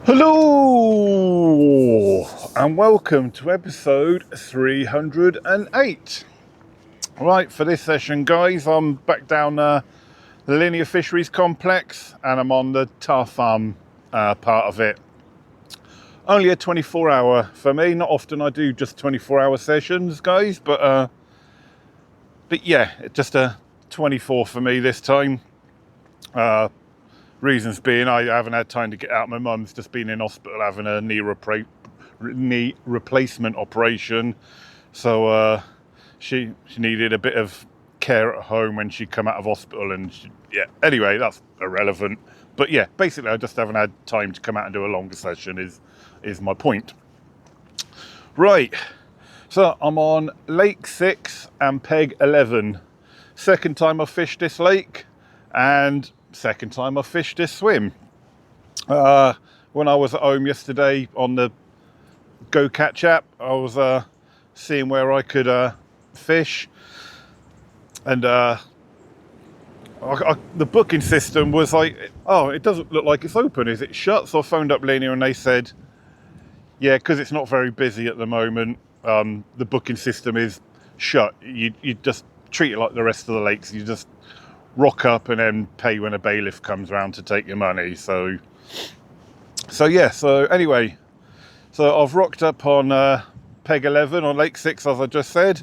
Hello and welcome to episode 308. Right, for this session guys, I'm back down the linear fisheries complex and I'm on the tar farm part of it. Only a 24-hour for me. Not often I do just 24-hour sessions guys, but yeah, just a 24 for me this time. Reasons being I haven't had time to get out. My mum's just been in hospital having a knee replacement operation, so she needed a bit of care at home when she come out of hospital, and anyway, that's irrelevant. But yeah, basically I just haven't had time to come out and do a longer session is my point. Right, so I'm on Lake 6 and Peg 11. Second time I've fished this lake and second time I've fished this swim. When I was at home yesterday on the Go Catch app, I was seeing where I could fish, and the booking system was like, oh, it doesn't look like it's open, is it shut? So I phoned up Linear and they said, yeah, because it's not very busy at the moment, the booking system is shut. You just treat it like the rest of the lakes. You just rock up and then pay when a bailiff comes around to take your money. So anyway, so I've rocked up on Peg 11 on Lake 6, as I just said.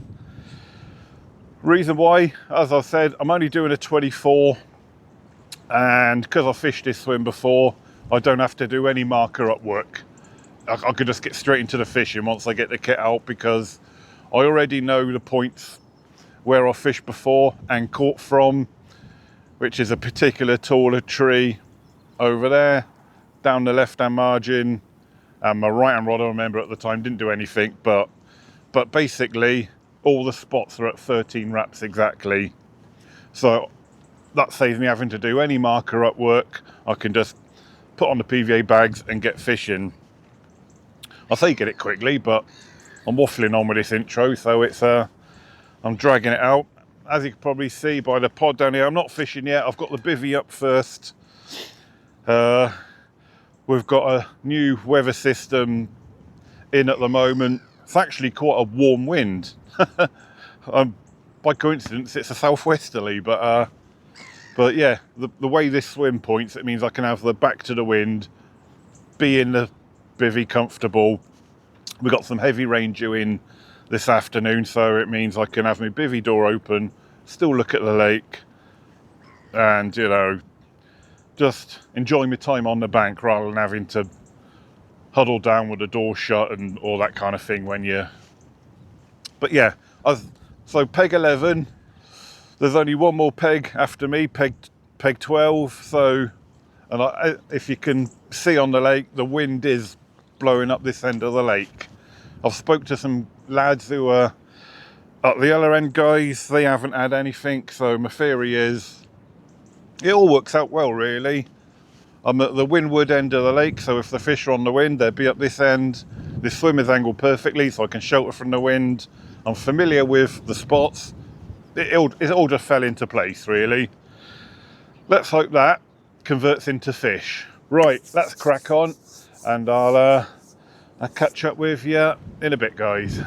Reason why, as I said, I'm only doing a 24, and because I fished this swim before, I don't have to do any marker up work. I could just get straight into the fishing once I get the kit out, because I already know the points where I fished before and caught from, which is a particular taller tree over there, down the left-hand margin. And my right-hand rod, I remember at the time, didn't do anything, but basically all the spots are at 13 wraps exactly. So that saves me having to do any marker up work. I can just put on the PVA bags and get fishing. I say get it quickly, but I'm waffling on with this intro, so it's I'm dragging it out. As you can probably see by the pod down here, I'm not fishing yet. I've got the bivvy up first. We've got a new weather system in at the moment. It's actually quite a warm wind. By coincidence, it's a southwesterly, but yeah, the way this swim points, it means I can have the back to the wind, be in the bivvy comfortable. We've got some heavy rain due in this afternoon, so it means I can have my bivvy door open, still look at the lake, and just enjoy my time on the bank rather than having to huddle down with the door shut and all that kind of thing when you. But yeah, so Peg 11. There's only one more peg after me, Peg 12. So, and if you can see on the lake, the wind is blowing up this end of the lake. I've spoke to some lads who are at the other end, guys. They haven't had anything, so my theory is it all works out well, really. I'm at the windward end of the lake, so if the fish are on the wind, they'll be up this end. This swim is angled perfectly, so I can shelter from the wind. I'm familiar with the spots. It all just fell into place, really. Let's hope that converts into fish. Right, let's crack on, and I'll catch up with you in a bit, guys.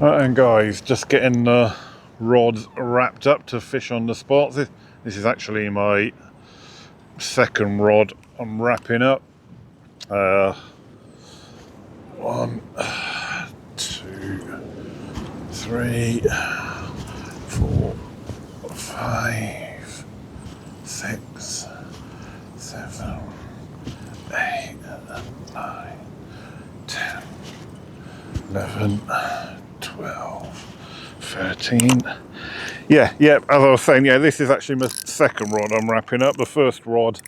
Right, and guys, just getting the rods wrapped up to fish on the spot. This is actually my second rod I'm wrapping up. 1, 2, 3, 4, 5, 6, 7, 8, 9, 10, 11, 12, 13. Yeah, as I was saying, yeah, this is actually my second rod I'm wrapping up. The first rod,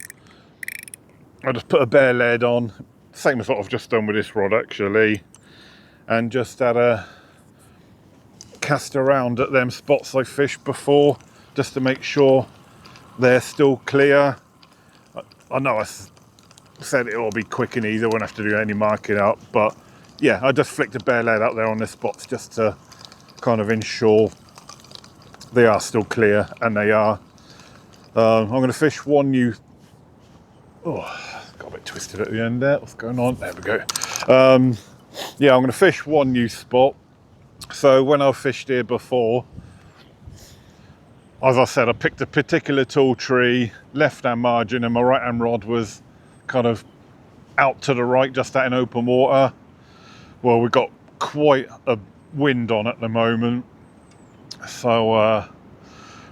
I just put a bare lead on, same as what I've just done with this rod actually, and just had a cast around at them spots I fished before, just to make sure they're still clear. I know I said it'll be quick and easy, I won't have to do any marking up, but yeah, I just flicked a bare lead out there on the spots just to kind of ensure they are still clear, and they are. I'm going to fish one new. got a bit twisted at the end there. What's going on? There we go. Yeah, I'm going to fish one new spot. So when I've fished here before, as I said, I picked a particular tall tree, left-hand margin, and my right-hand rod was kind of out to the right, just out in open water. Well, we've got quite a wind on at the moment, so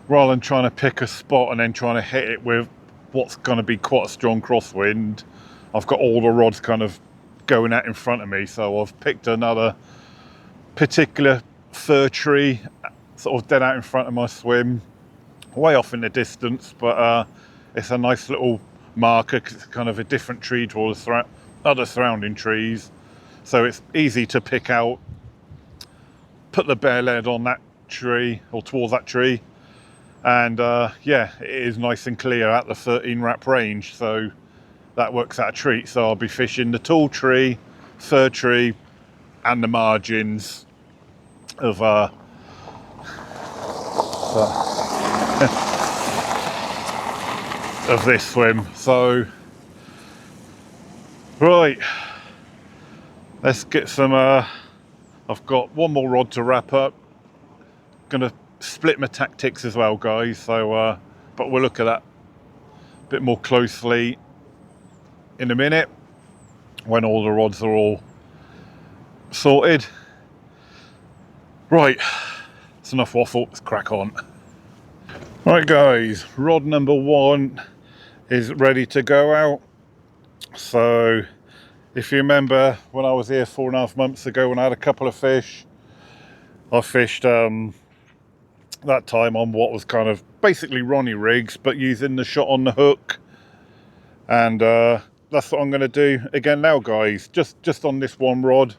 rather than trying to pick a spot and then trying to hit it with what's going to be quite a strong crosswind, I've got all the rods kind of going out in front of me. So I've picked another particular fir tree, sort of dead out in front of my swim, way off in the distance, but it's a nice little marker because it's kind of a different tree to all the other surrounding trees. So it's easy to pick out, put the bare lead on that tree or towards that tree, and yeah, it is nice and clear at the 13 rap range, so that works out a treat. So I'll be fishing the tall tree, fir tree, and the margins of of this swim. So right, let's get some I've got one more rod to wrap up. Gonna split my tactics as well, guys, so but we'll look at that a bit more closely in a minute when all the rods are all sorted. Right, it's enough waffle, let's crack on. Right guys, rod number one is ready to go out. So if you remember when I was here 4.5 months ago when I had a couple of fish, I fished that time on what was kind of basically Ronnie rigs, but using the shot on the hook, and that's what I'm going to do again now, guys, just on this one rod.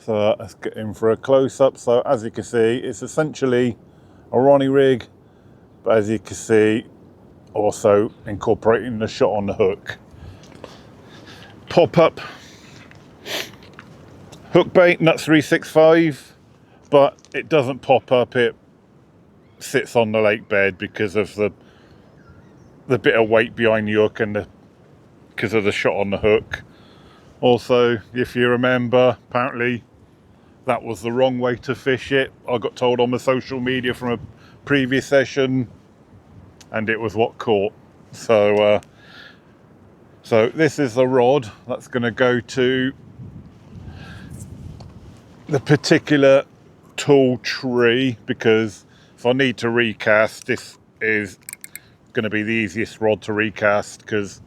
So let's get in for a close-up. So as you can see, it's essentially a Ronnie rig, but as you can see, also incorporating the shot on the hook. Pop up hook bait, nut 365, but it doesn't pop up, it sits on the lake bed because of the bit of weight behind the hook and because of the shot on the hook. Also, if you remember, apparently that was the wrong way to fish it. I got told on the social media from a previous session, and it was what caught. So so this is the rod that's going to go to the particular tall tree, because if I need to recast, this is going to be the easiest rod to recast, because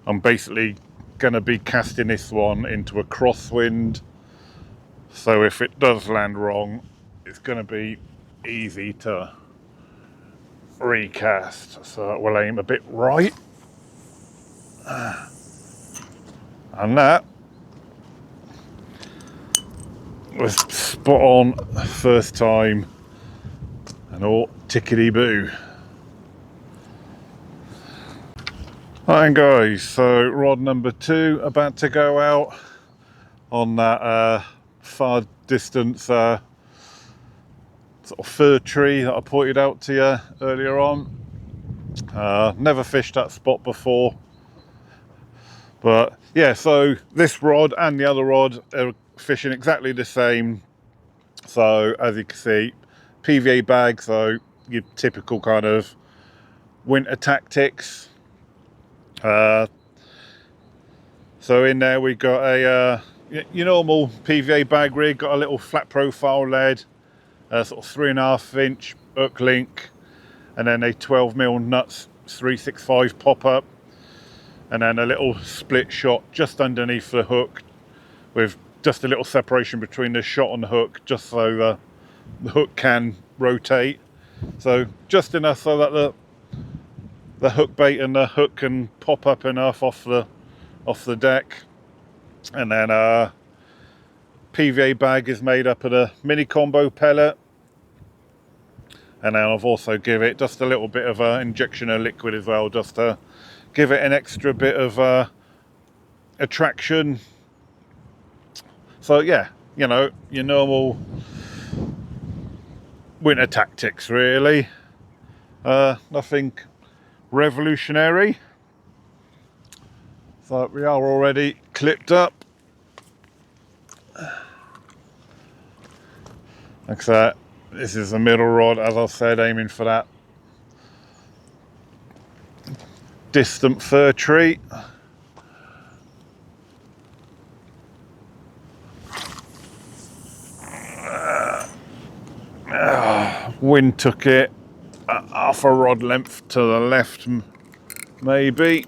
I'm basically going to be casting this one into a crosswind. So if it does land wrong, it's going to be easy to recast. So we'll aim a bit right, and that was spot on first time, and all tickety-boo. Alright guys, so rod number two about to go out on that far distance sort of fir tree that I pointed out to you earlier on. Never fished that spot before, but yeah, so this rod and the other rod are fishing exactly the same. So as you can see, PVA bag, so your typical kind of winter tactics. So in there we got a your normal PVA bag rig, got a little flat profile lead, sort of 3.5 inch hook link, and then a 12mm nuts 365 pop up, and then a little split shot just underneath the hook with just a little separation between the shot and the hook, just so the hook can rotate. So just enough so that the hook bait and the hook can pop up enough off the deck. And then PVA bag is made up of a mini combo pellet, and then I've also give it just a little bit of injection of liquid as well, just to give it an extra bit of attraction. So yeah, you know, your normal winter tactics really, nothing revolutionary. So we are already clipped up. Like I said, this is the middle rod, as I said, aiming for that distant fir tree. Wind took it half a rod length to the left, maybe,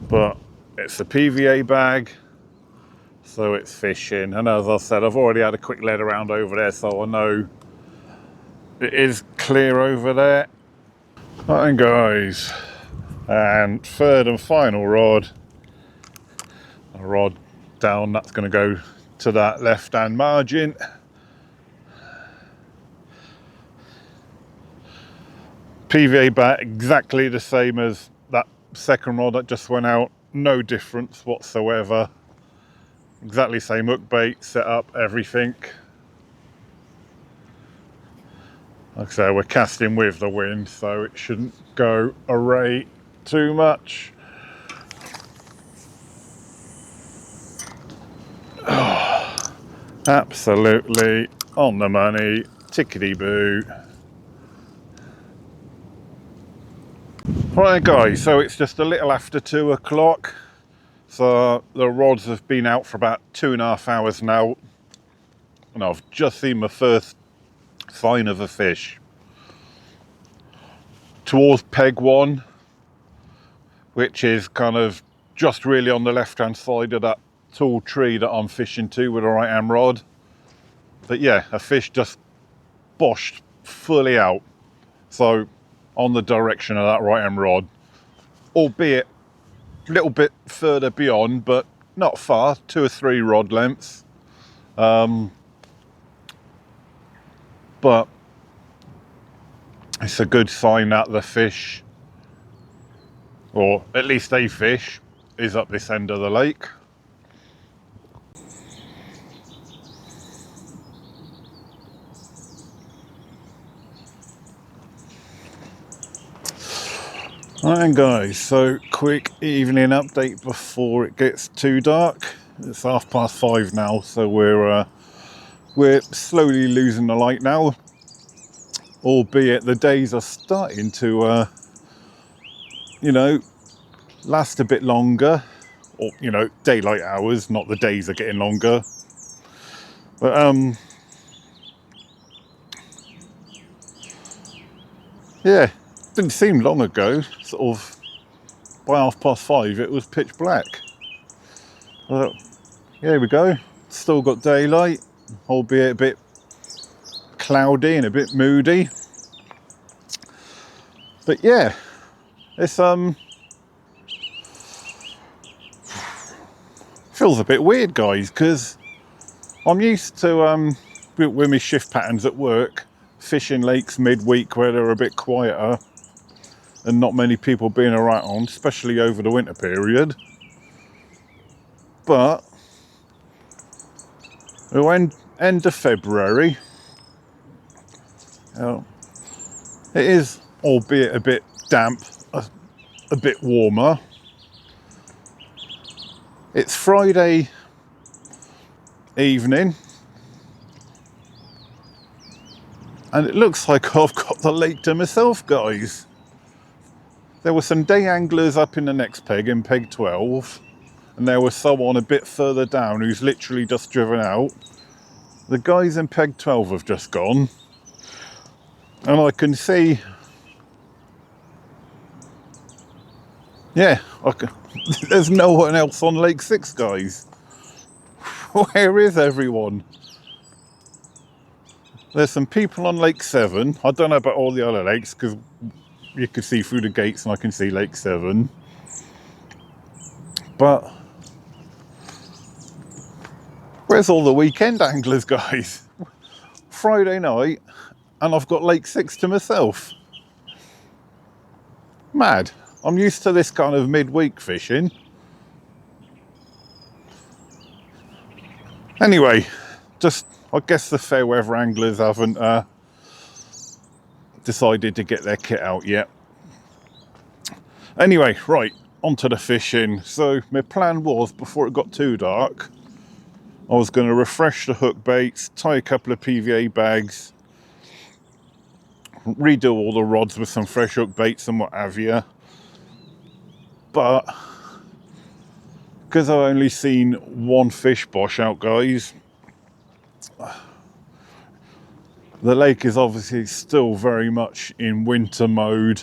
but it's a PVA bag, so it's fishing. And as I said, I've already had a quick lead around over there, so I know it is clear over there. Right then, guys, and third and final rod, a rod down, that's going to go to that left hand margin. PVA bat exactly the same as that second rod that just went out, no difference whatsoever, exactly same hook bait, set up, everything. Like I say, we're casting with the wind, so it shouldn't go array too much. Oh, absolutely on the money, tickety boo. Right guys, so it's just a little after 2 o'clock. So the rods have been out for about 2.5 hours now, and I've just seen my first sign of a fish. Towards peg 1, which is kind of just really on the left hand side of that tall tree that I'm fishing to with a right hand rod. But yeah, a fish just boshed fully out. So on the direction of that right hand rod, albeit a little bit further beyond, but not far, 2 or 3 rod lengths. But it's a good sign that the fish, or at least a fish, is up this end of the lake. Right guys, so quick evening update before it gets too dark. It's 5:30 now, so we're slowly losing the light now, albeit the days are starting to you know, last a bit longer, or you know, daylight hours, not the days are getting longer. But yeah, didn't seem long ago, sort of by 5:30 it was pitch black. But here we go, still got daylight, albeit a bit cloudy and a bit moody. But yeah, it's feels a bit weird guys, because I'm used to with my shift patterns at work, fishing lakes midweek where they're a bit quieter and not many people being around, especially over the winter period. But end of February, it is, albeit a bit damp, a bit warmer. It's Friday evening, and it looks like I've got the lake to myself, guys. There were some day anglers up in the next peg, in peg 12, and there was someone a bit further down who's literally just driven out. The guys in peg 12 have just gone, and I can see, yeah, there's no one else on Lake 6, guys. Where is everyone? There's some people on Lake 7. I don't know about all the other lakes, because you can see through the gates and I can see Lake 7. But where's all the weekend anglers, guys? Friday night, and I've got Lake 6 to myself. Mad. I'm used to this kind of midweek fishing. Anyway, just, I guess the fair weather anglers haven't decided to get their kit out yet. Anyway, right, onto the fishing. So my plan was, before it got too dark, I was going to refresh the hook baits, tie a couple of PVA bags, redo all the rods with some fresh hook baits and what have you. But because I've only seen one fish bosh out, guys, the lake is obviously still very much in winter mode.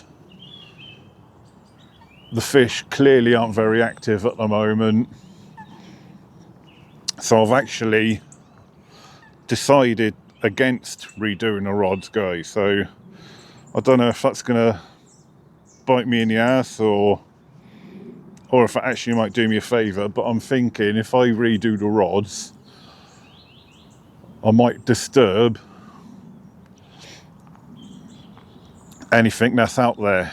The fish clearly aren't very active at the moment. So I've actually decided against redoing the rods, guys. So I don't know if that's going to bite me in the ass or if it actually might do me a favour. But I'm thinking if I redo the rods, I might disturb anything that's out there.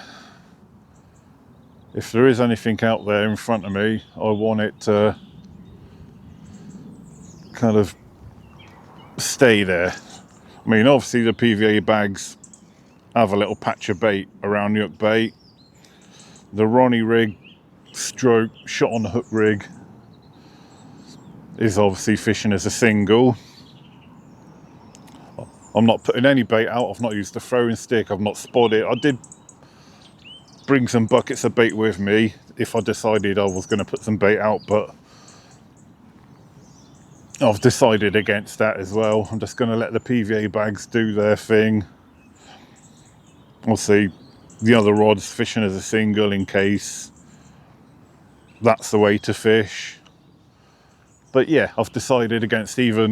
If there is anything out there in front of me, I want it to kind of stay there. I mean, obviously the PVA bags have a little patch of bait around the hook bait. The Ronnie rig stroke shot on the hook rig is obviously fishing as a single. I'm not putting any bait out. I've not used the throwing stick. I've not spotted it. I did bring some buckets of bait with me if I decided I was going to put some bait out, but I've decided against that as well. I'm just going to let the PVA bags do their thing. I'll see the other rods fishing as a single in case that's the way to fish. But yeah, I've decided against even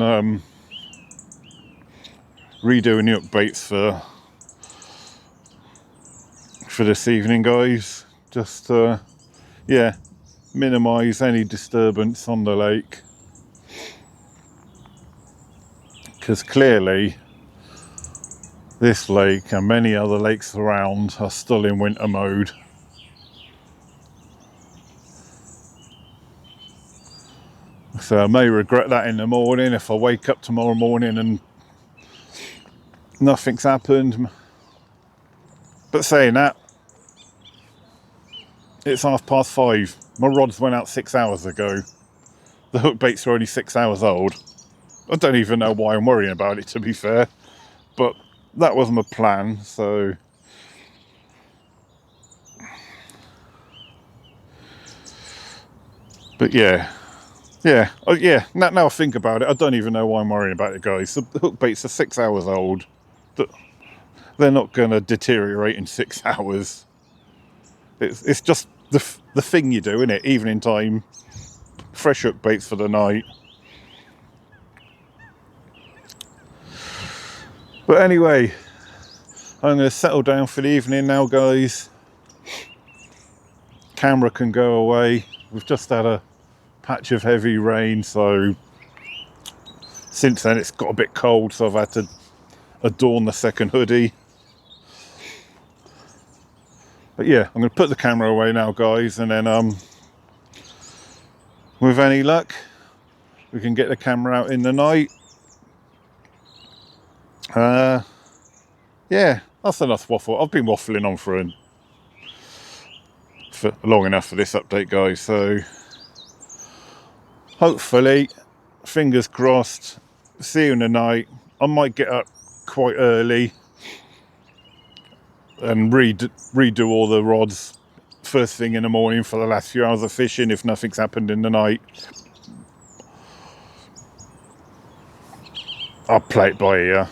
redoing the hook baits for this evening, guys. Just yeah, minimise any disturbance on the lake, because clearly this lake and many other lakes around are still in winter mode. So I may regret that in the morning if I wake up tomorrow morning and nothing's happened. But saying that, it's 5:30. My rods went out 6 hours ago. The hook baits are only 6 hours old. I don't even know why I'm worrying about it, to be fair. But that was my plan, so... But yeah. Yeah, now I think about it, I don't even know why I'm worrying about it, guys. The hook baits are 6 hours old. They're not going to deteriorate in 6 hours. It's just the thing you do, innit? Evening time, fresh hook baits for the night. But anyway, I'm going to settle down for the evening now, guys. Camera can go away. We've just had a patch of heavy rain, so since then it's got a bit cold, so I've had to adorn the second hoodie. But yeah, I'm going to put the camera away now, guys, and then with any luck we can get the camera out in the night. Yeah, that's enough waffle. I've been waffling on for long enough for this update, guys, so hopefully, fingers crossed, see you in the night. I might get up quite early and redo all the rods first thing in the morning for the last few hours of fishing if nothing's happened in the night. I'll play it by ear.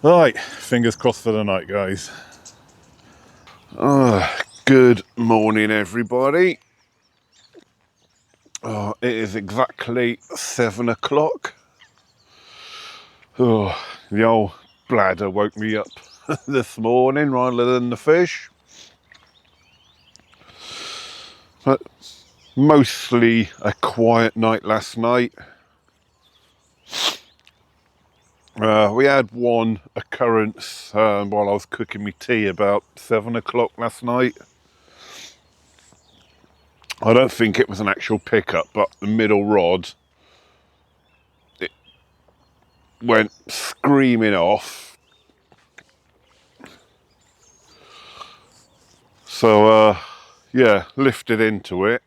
Right, fingers crossed for the night, guys. Good morning, everybody. It is exactly 7 o'clock. The old bladder woke me up this morning rather than the fish. But mostly a quiet night last night. We had one occurrence while I was cooking me tea about 7 o'clock last night. I don't think it was an actual pickup, but the middle rod, it went screaming off. So yeah, lifted into it.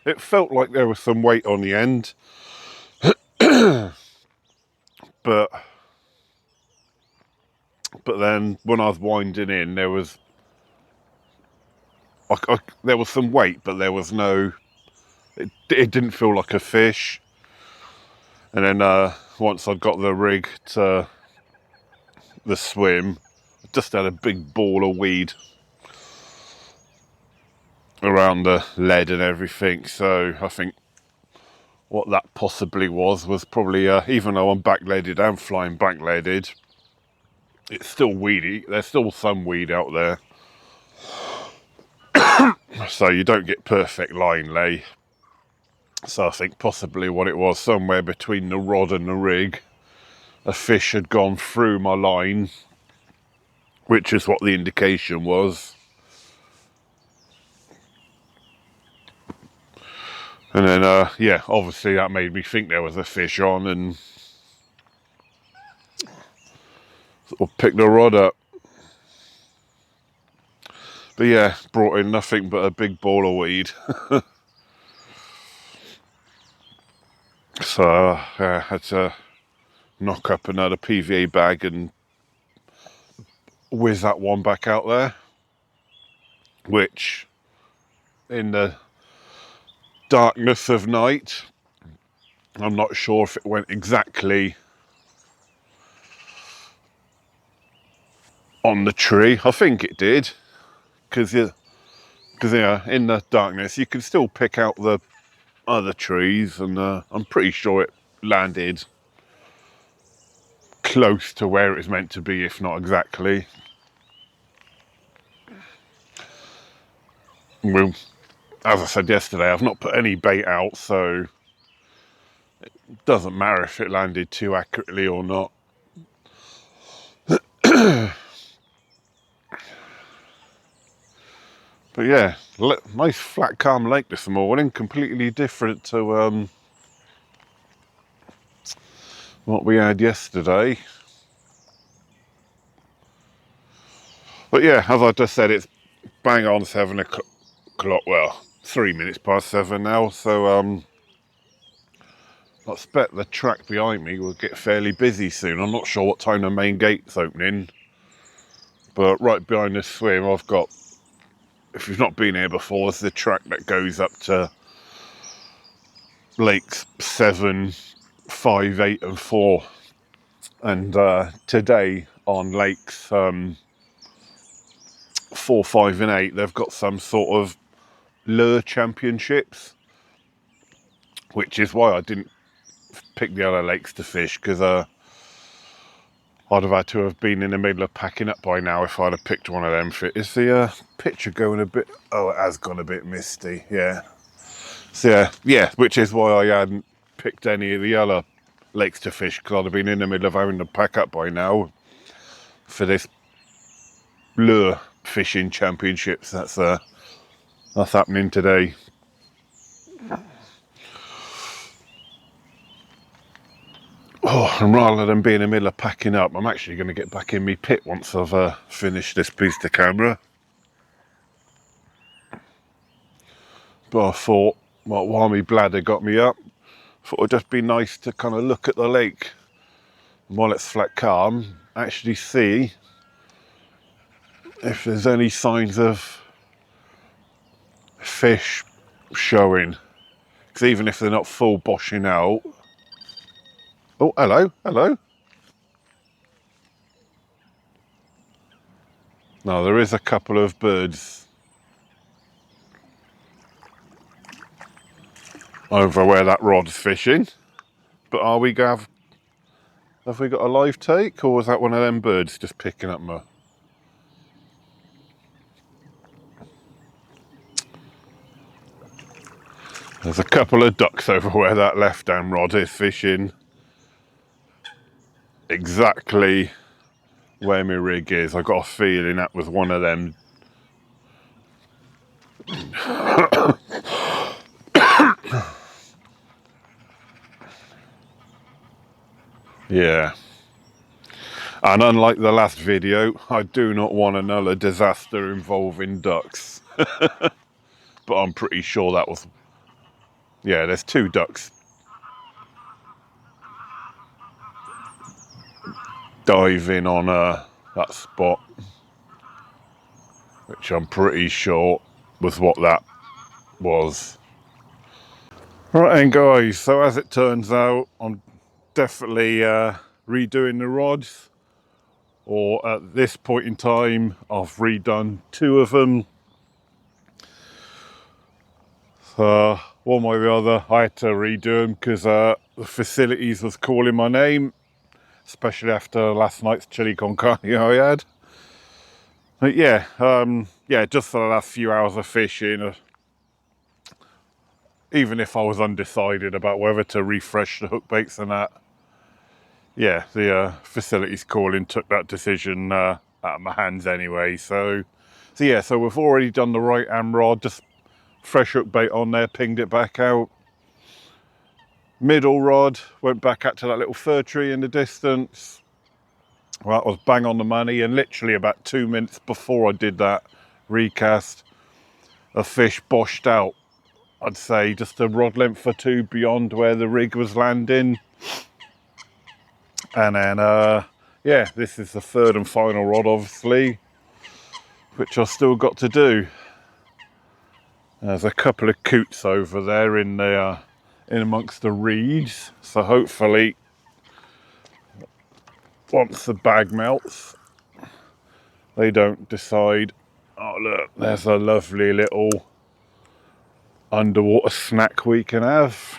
It felt like there was some weight on the end, but then when I was winding in, there was there was some weight, but there was no. It didn't feel like a fish. And then once I'd got the rig to the swim, I just had a big ball of weed around the lead and everything. So I think what that possibly was probably, even though I'm backleaded and flying backleaded, it's still weedy. There's still some weed out there. So you don't get perfect line lay. So I think possibly what it was, somewhere between the rod and the rig, a fish had gone through my line, which is what the indication was. And then, yeah, obviously that made me think there was a fish on and sort of picked the rod up. But yeah, brought in nothing but a big ball of weed. So I had to knock up another PVA bag and whiz that one back out there, which in the darkness of night, I'm not sure if it went exactly on the tree. I think it did, because yeah, in the darkness you can still pick out the other trees, and I'm pretty sure it landed close to where it was meant to be, if not exactly. Well, as I said yesterday, I've not put any bait out, so it doesn't matter if it landed too accurately or not. But yeah, nice flat calm lake this morning, completely different to what we had yesterday. But yeah, as I just said, it's bang on 7 o'clock, well, 3 minutes past 7 now, so I expect the track behind me will get fairly busy soon. I'm not sure what time the main gate's opening, but right behind this swim I've got, if you've not been here before, it's the track that goes up to lakes 7, 5, 8 and 4. And today on lakes 4, 5 and 8, they've got some sort of lure championships, which is why I didn't pick the other lakes to fish, because I'd have had to have been in the middle of packing up by now if I'd have picked one of them. Is the picture going a bit, oh, it has gone a bit misty, yeah. So yeah, which is why I hadn't picked any of the other lakes to fish, because I'd have been in the middle of having to pack up by now for this lure fishing championships that's happening today. Oh, and rather than being in the middle of packing up, I'm actually going to get back in my pit once I've finished this piece of camera. But I thought, well, while my bladder got me up, I thought it'd just be nice to kind of look at the lake while it's flat calm, actually see if there's any signs of fish showing. Because even if they're not full boshing out. Oh, hello, hello. No, there is a couple of birds over where that rod's fishing. But have we got a live take, or was that one of them birds just picking up my... There's a couple of ducks over where that left-hand rod is fishing. Exactly where my rig is. I got a feeling that was one of them. Yeah. And unlike the last video, I do not want another disaster involving ducks. But I'm pretty sure that was, yeah, there's 2 ducks diving on that spot, which I'm pretty sure was what that was. Right then guys, so as it turns out, I'm definitely redoing the rods, or at this point in time I've redone 2 of them. One way or the other I had to redo them because the Fisheries was calling my name, especially after last night's chili con carne I had. But yeah, just for the last few hours of fishing, even if I was undecided about whether to refresh the hook baits and that, yeah, the Fisheries calling took that decision out of my hands anyway. So we've already done the right hand rod, just fresh hook bait on there, pinged it back out. Middle rod, went back out to that little fir tree in the distance. Well, that was bang on the money, and literally about 2 minutes before I did that recast, a fish boshed out, I'd say just a rod length or 2 beyond where the rig was landing. And then, yeah, this is the 3rd and final rod, obviously, which I've still got to do. There's a couple of coots over there in amongst the reeds, so hopefully once the bag melts they don't decide, oh look, there's a lovely little underwater snack we can have.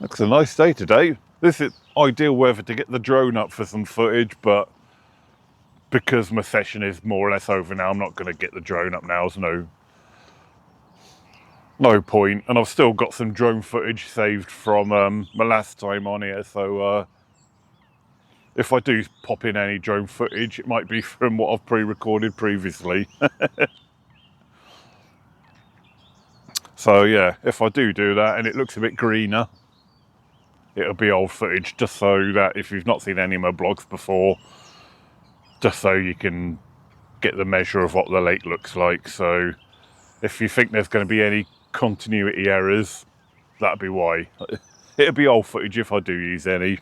Looks a nice day today. This is ideal weather to get the drone up for some footage, but because my session is more or less over now, I'm not going to get the drone up now. There's no point. And I've still got some drone footage saved from my last time on here, so if I do pop in any drone footage, it might be from what I've pre-recorded previously. So yeah, if I do that and it looks a bit greener, it'll be old footage, just so that if you've not seen any of my blogs before, just so you can get the measure of what the lake looks like. So if you think there's going to be any continuity errors, that'd be why. It'll be old footage if I do use any.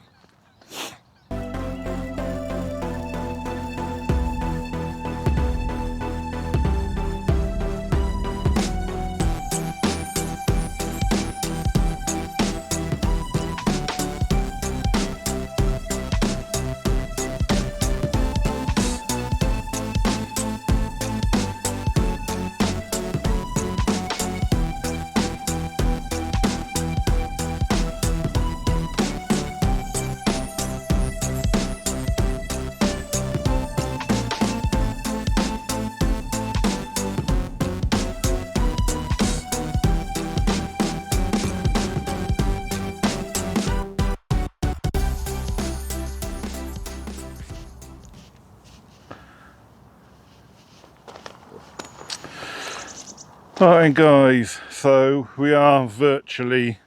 Alright guys, so we are virtually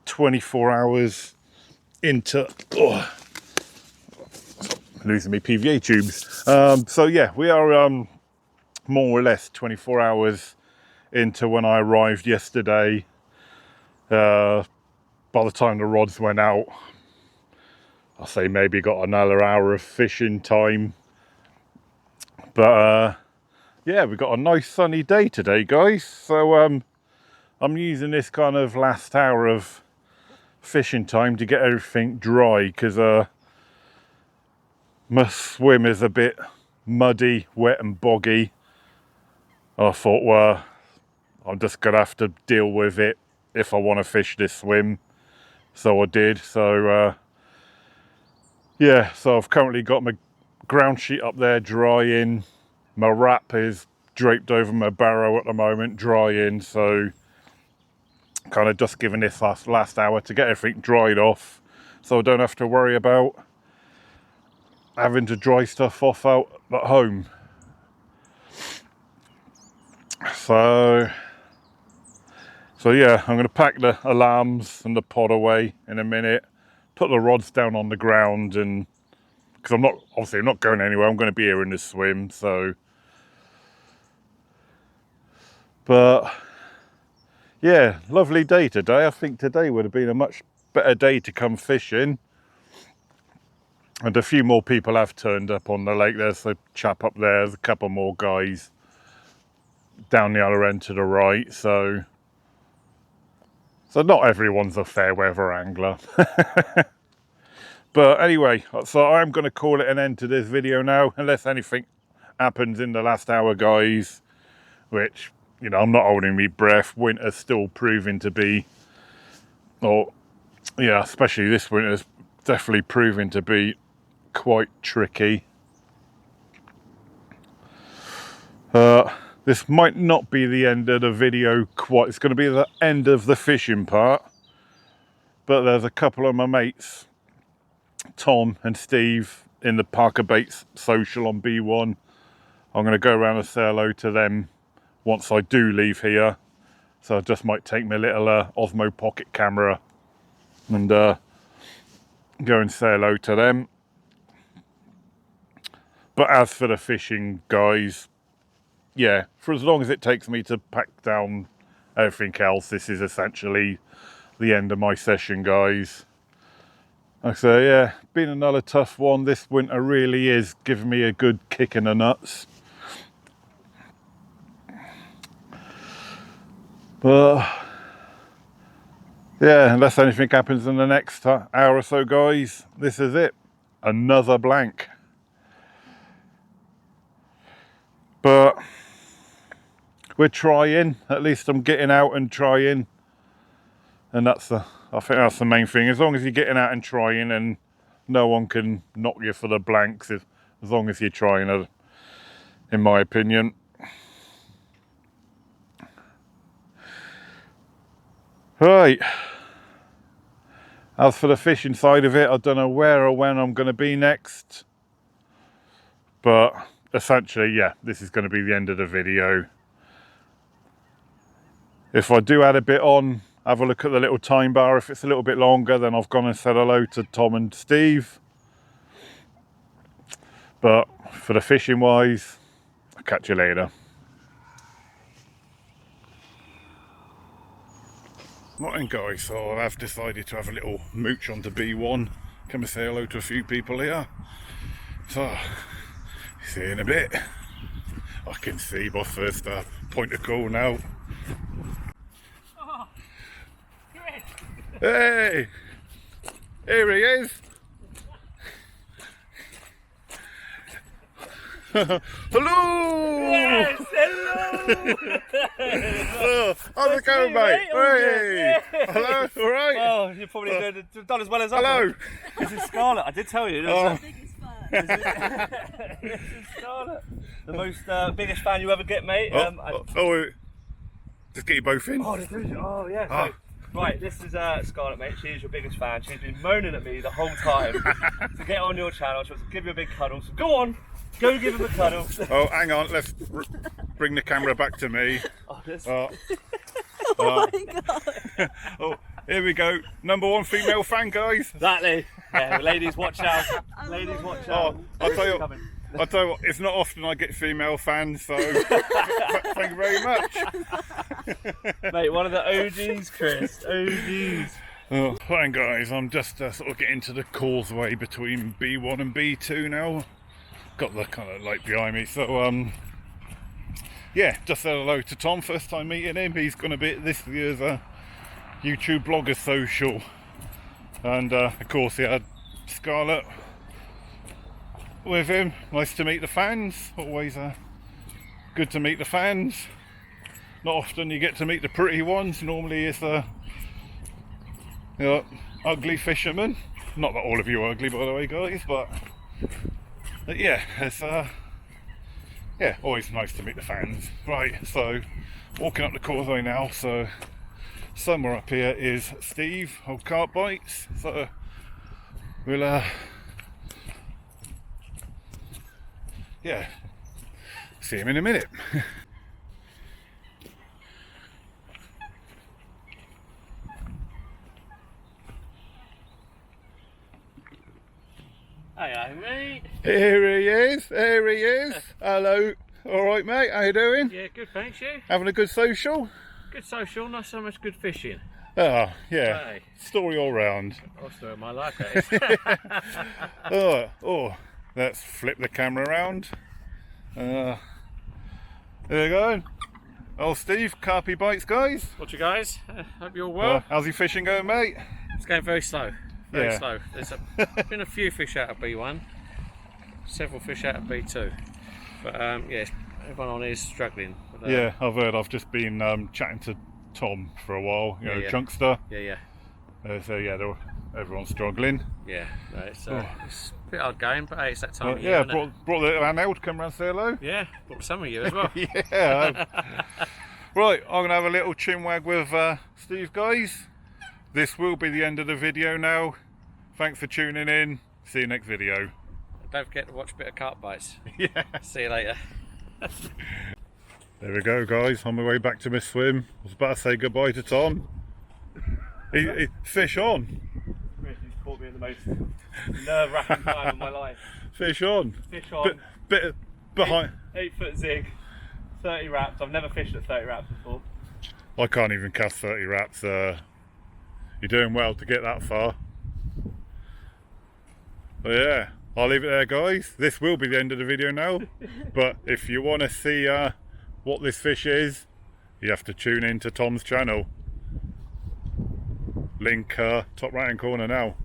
24 hours into losing me PVA tubes. So yeah, we are more or less 24 hours into when I arrived yesterday. By the time the rods went out, I'll say maybe got another hour of fishing time. But yeah, we've got a nice sunny day today, guys. So I'm using this kind of last hour of fishing time to get everything dry, because my swim is a bit muddy, wet and boggy. I thought, well, I'm just gonna have to deal with it if I want to fish this swim. So I did. So yeah, so I've currently got my ground sheet up there drying. My wrap is draped over my barrow at the moment, drying. So kind of just giving this last hour to get everything dried off, so I don't have to worry about having to dry stuff off out at home. So yeah, I'm going to pack the alarms and the pod away in a minute, put the rods down on the ground, and because I'm not going anywhere, I'm going to be here in the swim. So, but yeah, lovely day today. I think today would have been a much better day to come fishing, and a few more people have turned up on the lake. There's a chap up there, there's a couple more guys down the other end to the right. So not everyone's a fair weather angler. But anyway, so I'm going to call it an end to this video now, unless anything happens in the last hour, guys, which, you know, I'm not holding my breath. Winter's still proving to be, or yeah, especially this winter's definitely proving to be quite tricky. This might not be the end of the video quite. It's going to be the end of the fishing part, but there's a couple of my mates, Tom and Steve, in the Parker Baits social on B1. I'm going to go around and say hello to them once I do leave here. So I just might take my little Osmo pocket camera and go and say hello to them. But as for the fishing, guys, yeah, for as long as it takes me to pack down everything else, this is essentially the end of my session, guys. Like I say, yeah, been another tough one. This winter really is giving me a good kick in the nuts. But yeah, unless anything happens in the next hour or so, guys, this is it. Another blank. But we're trying. At least I'm getting out and trying. And I think that's the main thing. As long as you're getting out and trying, and no one can knock you for the blanks, as long as you're trying, in my opinion. Right. As for the fishing side of it, I don't know where or when I'm going to be next. But essentially, yeah, this is going to be the end of the video. If I do add a bit on, have a look at the little time bar. If it's a little bit longer, then I've gone and said hello to Tom and Steve. But for the fishing wise, I'll catch you later. Morning, guys. So I've decided to have a little mooch onto B1. Come and say hello to a few people here. So, see you in a bit. I can see my first point of call now. Oh, Chris. Hey! Here he is! Hello! Yes, hello! Oh, how's it going, mate? Hey! Hello, alright? Oh, you're probably done as well as I Hello! have. This is Scarlett, I did tell you. Oh. This is Scarlett. The most biggest fan you ever get, mate. Just get you both in. Oh, yeah. So, right, this is Scarlett, mate. She is your biggest fan. She's been moaning at me the whole time to get on your channel. She wants to give you a big cuddle. So go on, go give him a cuddle. Oh, hang on. Let's bring the camera back to me. Oh Oh my god. Oh, here we go. Number one female fan, guys. Exactly. Yeah, ladies, watch out. Ladies, watch out. I'll tell you what, it's not often I get female fans, so thank you very much. Mate, one of the OGs, Chris. OGs. Oh, fine, guys, I'm just sort of getting to the causeway between B1 and B2 now. Got the kind of light behind me, so yeah, just said hello to Tom, first time meeting him. He's going to be at this year's YouTube Blogger Social, and of course he had Scarlett with him. Nice to meet the fans, always good to meet the fans. Not often you get to meet the pretty ones, normally it's ugly fishermen. Not that all of you are ugly, by the way, guys, but yeah, it's yeah, always nice to meet the fans. Right, so walking up the causeway now, so somewhere up here is Steve, old Carp Bites, so we'll yeah, see him in a minute. Hey, mate. Here he is, here he is. Hello. All right, mate, how you doing? Yeah, good, thanks, you. Having a good social? Good social, not so much good fishing. Oh, yeah. Hey. Story all round. I'll start my life, that is. Oh, let's flip the camera around. There you go. Oh, Steve, Carpy Bites, guys. Watch you guys. Hope you're all well. How's your fishing going, mate? It's going very slow. Very Yeah. slow. There's been a few fish out of B1, several fish out of B2. But yeah, everyone on here is struggling. But, Yeah, I've heard. I've just been chatting to Tom for a while, you know, yeah. Chunkster. Yeah. So yeah, everyone's struggling. Yeah, no, it's a bit hard going, but hey, it's that time of year, Yeah, isn't it? brought the Anel to come round and say hello. Yeah, brought some of you as well. Yeah. Right, I'm gonna have a little chinwag with Steve, guys. This will be the end of the video now. Thanks for tuning in. See you next video. Don't forget to watch a bit of Carp Bites. Yeah. See you later. There we go, guys. On my way back to my swim. I was about to say goodbye to Tom. He fish on. He's caught me in the most nerve-wracking time of my life. Fish on. Fish on. Bit behind. 8 foot zig, 30 wraps. I've never fished at 30 wraps before. I can't even cast 30 wraps. You're doing well to get that far. But yeah, I'll leave it there, guys. This will be the end of the video now. But if you want to see what this fish is, you have to tune in to Tom's channel. Link top right hand corner now.